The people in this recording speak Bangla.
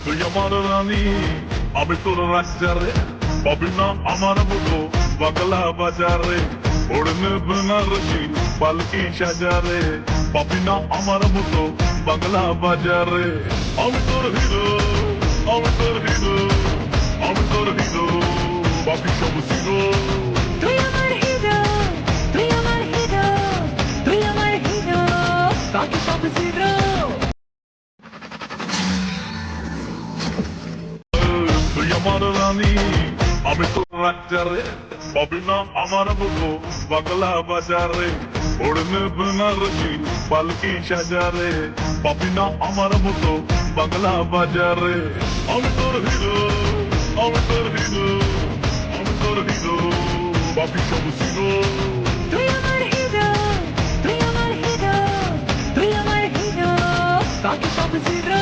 তুই আমার রানী আমি তোর রাস্তারে পাবি না আমার মতো বাংলা বাজারে ওড়নে বেনারসি পালকি সাজারে পাবি না আমার মতো বাংলা বাজারে আমি তোর হিরো আমি তোর হিরো আমি তোর হিরো বাকি সব জিরো তুই আমার হিরো, তুই আমার হিরো, তুই আমার হিরো, বাকি সব জিরো। তুই আমার রানী আমি তোর রাজ্জারে পাবি না আমার মতো বাংলা বাজারে ওড়নে বেনারসি পালকি সাজারে পাবি না আমার মতো বাংলা বাজারে আমি তোর হিরো আমি তোর হিরো আমি তোর হিরো বাকি সব জিরো তুই আমার হিরো, তুই আমার হিরো, তুই আমার হিরো, বাকি সব জিরো।